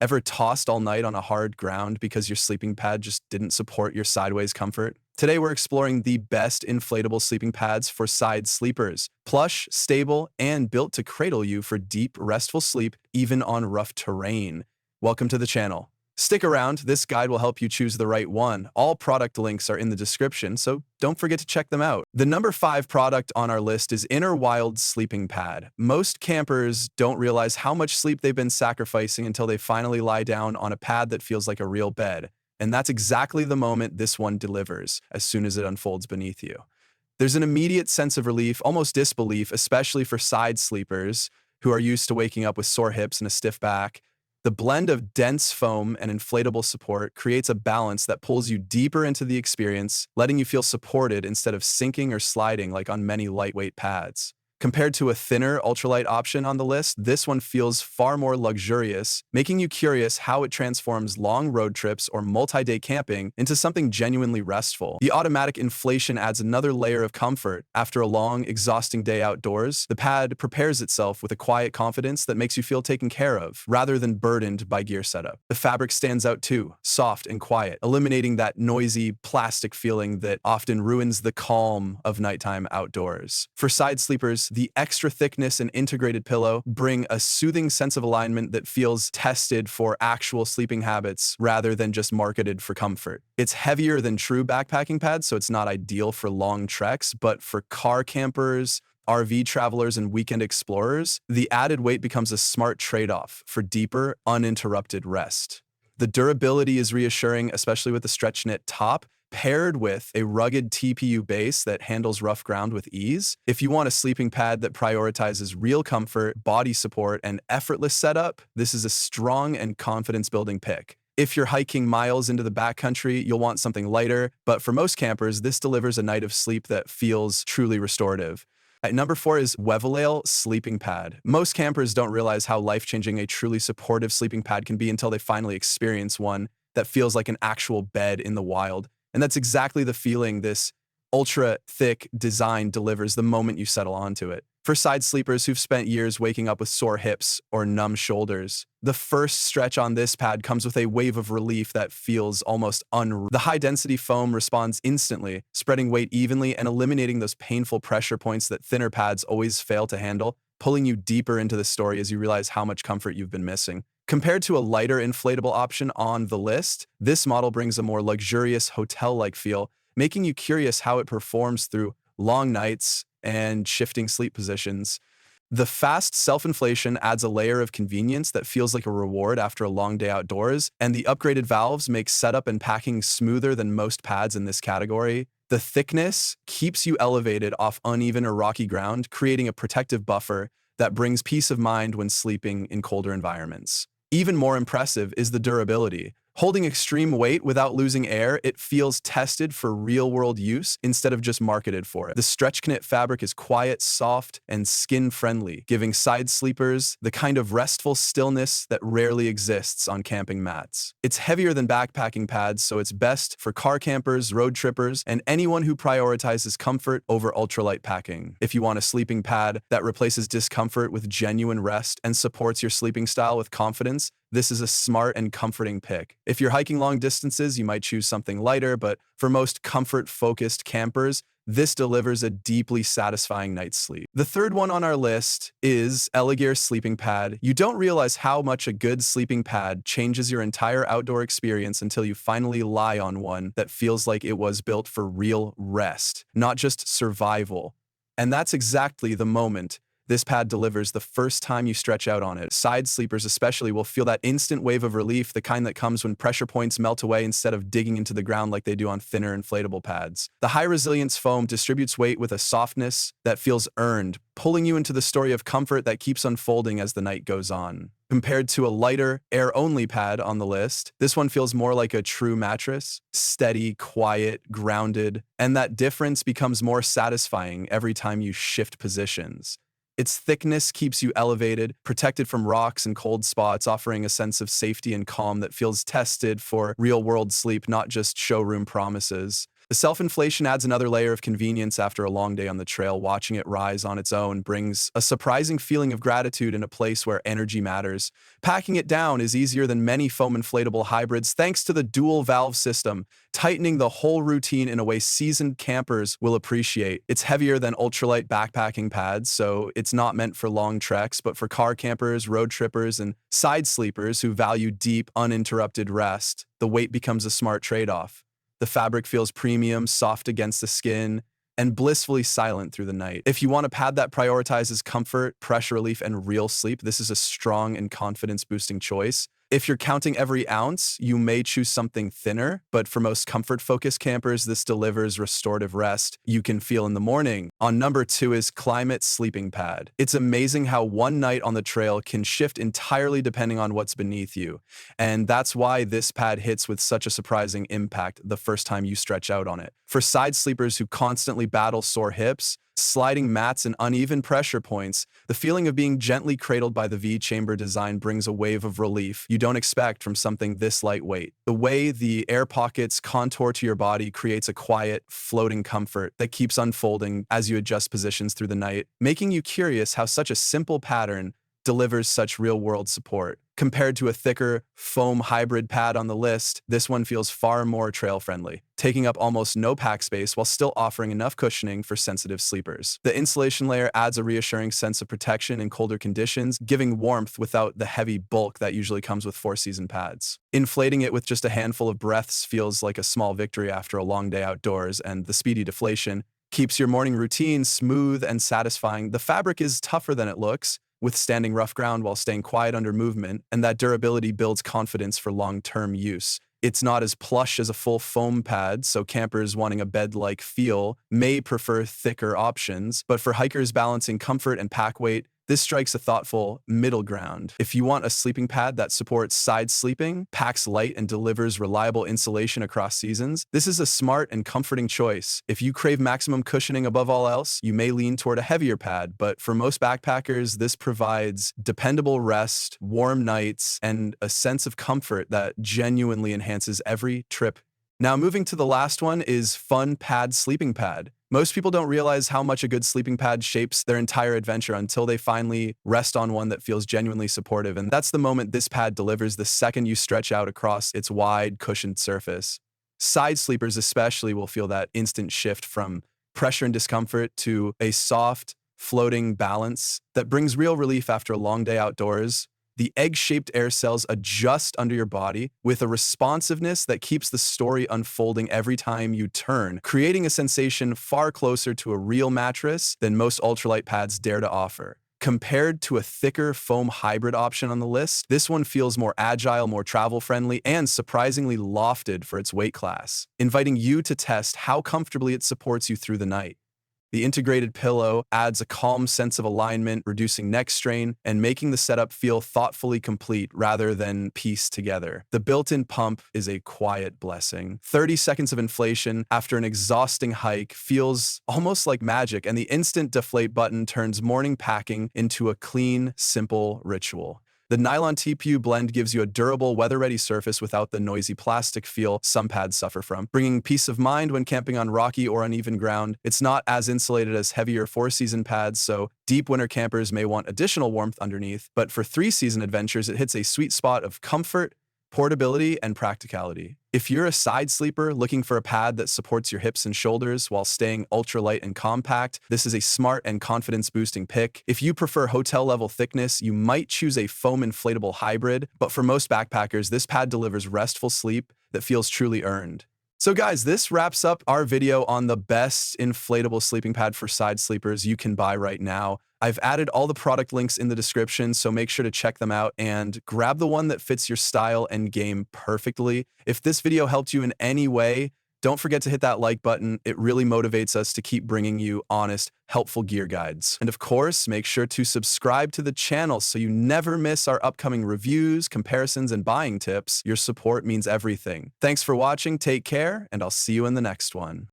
Ever tossed all night on a hard ground because your sleeping pad just didn't support your sideways comfort? Today we're exploring the best inflatable sleeping pads for side sleepers. Plush, stable, and built to cradle you for deep, restful sleep even on rough terrain. Welcome to the channel. Stick around, this guide will help you choose the right one. All product links are in the description, so don't forget to check them out. The number 5 product on our list is INNERWILD Sleeping Pad. Most campers don't realize how much sleep they've been sacrificing until they finally lie down on a pad that feels like a real bed. And that's exactly the moment this one delivers, as soon as it unfolds beneath you. There's an immediate sense of relief, almost disbelief, especially for side sleepers who are used to waking up with sore hips and a stiff back. The blend of dense foam and inflatable support creates a balance that pulls you deeper into the experience, letting you feel supported instead of sinking or sliding like on many lightweight pads. Compared to a thinner, ultralight option on the list, this one feels far more luxurious, making you curious how it transforms long road trips or multi-day camping into something genuinely restful. The automatic inflation adds another layer of comfort. After a long, exhausting day outdoors, the pad prepares itself with a quiet confidence that makes you feel taken care of, rather than burdened by gear setup. The fabric stands out too, soft and quiet, eliminating that noisy, plastic feeling that often ruins the calm of nighttime outdoors. For side sleepers, the extra thickness and integrated pillow bring a soothing sense of alignment that feels tested for actual sleeping habits rather than just marketed for comfort. It's heavier than true backpacking pads, so it's not ideal for long treks, but for car campers, RV travelers, and weekend explorers, the added weight becomes a smart trade-off for deeper, uninterrupted rest. The durability is reassuring, especially with the stretch knit top, paired with a rugged TPU base that handles rough ground with ease. If you want a sleeping pad that prioritizes real comfort, body support, and effortless setup, this is a strong and confidence-building pick. If you're hiking miles into the backcountry, you'll want something lighter, but for most campers, this delivers a night of sleep that feels truly restorative. At number 4 is Wevelel Sleeping Pad. Most campers don't realize how life-changing a truly supportive sleeping pad can be until they finally experience one that feels like an actual bed in the wild. And that's exactly the feeling this ultra-thick design delivers the moment you settle onto it. For side sleepers who've spent years waking up with sore hips or numb shoulders, the first stretch on this pad comes with a wave of relief that feels almost unreal. The high-density foam responds instantly, spreading weight evenly and eliminating those painful pressure points that thinner pads always fail to handle, pulling you deeper into the story as you realize how much comfort you've been missing. Compared to a lighter inflatable option on the list, this model brings a more luxurious hotel-like feel, making you curious how it performs through long nights and shifting sleep positions. The fast self-inflation adds a layer of convenience that feels like a reward after a long day outdoors, and the upgraded valves make setup and packing smoother than most pads in this category. The thickness keeps you elevated off uneven or rocky ground, creating a protective buffer that brings peace of mind when sleeping in colder environments. Even more impressive is the durability. Holding extreme weight without losing air, it feels tested for real-world use instead of just marketed for it. The stretch knit fabric is quiet, soft, and skin-friendly, giving side sleepers the kind of restful stillness that rarely exists on camping mats. It's heavier than backpacking pads, so it's best for car campers, road trippers, and anyone who prioritizes comfort over ultralight packing. If you want a sleeping pad that replaces discomfort with genuine rest and supports your sleeping style with confidence, this is a smart and comforting pick. If you're hiking long distances, you might choose something lighter, but for most comfort-focused campers, this delivers a deeply satisfying night's sleep. The third one on our list is Elegear Sleeping Pad. You don't realize how much a good sleeping pad changes your entire outdoor experience until you finally lie on one that feels like it was built for real rest, not just survival. And that's exactly the moment this pad delivers the first time you stretch out on it. Side sleepers especially will feel that instant wave of relief, the kind that comes when pressure points melt away instead of digging into the ground like they do on thinner inflatable pads. The high-resilience foam distributes weight with a softness that feels earned, pulling you into the story of comfort that keeps unfolding as the night goes on. Compared to a lighter, air-only pad on the list, this one feels more like a true mattress, steady, quiet, grounded, and that difference becomes more satisfying every time you shift positions. Its thickness keeps you elevated, protected from rocks and cold spots, offering a sense of safety and calm that feels tested for real-world sleep, not just showroom promises. The self-inflation adds another layer of convenience after a long day on the trail. Watching it rise on its own brings a surprising feeling of gratitude in a place where energy matters. Packing it down is easier than many foam inflatable hybrids thanks to the dual valve system, tightening the whole routine in a way seasoned campers will appreciate. It's heavier than ultralight backpacking pads, so it's not meant for long treks, but for car campers, road trippers, and side sleepers who value deep, uninterrupted rest, the weight becomes a smart trade-off. The fabric feels premium, soft against the skin, and blissfully silent through the night. If you want a pad that prioritizes comfort, pressure relief, and real sleep, this is a strong and confidence-boosting choice. If you're counting every ounce, you may choose something thinner, but for most comfort-focused campers, this delivers restorative rest you can feel in the morning. On number 2 is Klymit Sleeping Pad. It's amazing how one night on the trail can shift entirely depending on what's beneath you, and that's why this pad hits with such a surprising impact the first time you stretch out on it. For side sleepers who constantly battle sore hips, sliding mats, and uneven pressure points, the feeling of being gently cradled by the V-chamber design brings a wave of relief you don't expect from something this lightweight. The way the air pockets contour to your body creates a quiet, floating comfort that keeps unfolding as you adjust positions through the night, making you curious how such a simple pattern delivers such real-world support. Compared to a thicker, foam hybrid pad on the list, this one feels far more trail-friendly, taking up almost no pack space while still offering enough cushioning for sensitive sleepers. The insulation layer adds a reassuring sense of protection in colder conditions, giving warmth without the heavy bulk that usually comes with four-season pads. Inflating it with just a handful of breaths feels like a small victory after a long day outdoors, and the speedy deflation keeps your morning routine smooth and satisfying. The fabric is tougher than it looks, withstanding rough ground while staying quiet under movement, and that durability builds confidence for long-term use. It's not as plush as a full foam pad, so campers wanting a bed-like feel may prefer thicker options, but for hikers balancing comfort and pack weight, this strikes a thoughtful middle ground. If you want a sleeping pad that supports side sleeping, packs light, and delivers reliable insulation across seasons, this is a smart and comforting choice. If you crave maximum cushioning above all else, you may lean toward a heavier pad, but for most backpackers, this provides dependable rest, warm nights, and a sense of comfort that genuinely enhances every trip. Now, moving to the last one is PAC Sleeping Pad. Most people don't realize how much a good sleeping pad shapes their entire adventure until they finally rest on one that feels genuinely supportive, and that's the moment this pad delivers the second you stretch out across its wide, cushioned surface. Side sleepers especially will feel that instant shift from pressure and discomfort to a soft, floating balance that brings real relief after a long day outdoors. The egg-shaped air cells adjust under your body with a responsiveness that keeps the story unfolding every time you turn, creating a sensation far closer to a real mattress than most ultralight pads dare to offer. Compared to a thicker foam hybrid option on the list, this one feels more agile, more travel-friendly, and surprisingly lofted for its weight class, inviting you to test how comfortably it supports you through the night. The integrated pillow adds a calm sense of alignment, reducing neck strain and making the setup feel thoughtfully complete rather than pieced together. The built-in pump is a quiet blessing. 30 seconds of inflation after an exhausting hike feels almost like magic, and the instant deflate button turns morning packing into a clean, simple ritual. The nylon TPU blend gives you a durable, weather-ready surface without the noisy plastic feel some pads suffer from, bringing peace of mind when camping on rocky or uneven ground. It's not as insulated as heavier four-season pads, so deep winter campers may want additional warmth underneath, but for three-season adventures, it hits a sweet spot of comfort, portability, and practicality. If you're a side sleeper looking for a pad that supports your hips and shoulders while staying ultralight and compact, this is a smart and confidence-boosting pick. If you prefer hotel-level thickness, you might choose a foam inflatable hybrid, but for most backpackers, this pad delivers restful sleep that feels truly earned. So guys, this wraps up our video on the best inflatable sleeping pad for side sleepers you can buy right now. I've added all the product links in the description, so make sure to check them out and grab the one that fits your style and game perfectly. If this video helped you in any way, don't forget to hit that like button. It really motivates us to keep bringing you honest, helpful gear guides. And of course, make sure to subscribe to the channel so you never miss our upcoming reviews, comparisons, and buying tips. Your support means everything. Thanks for watching, take care, and I'll see you in the next one.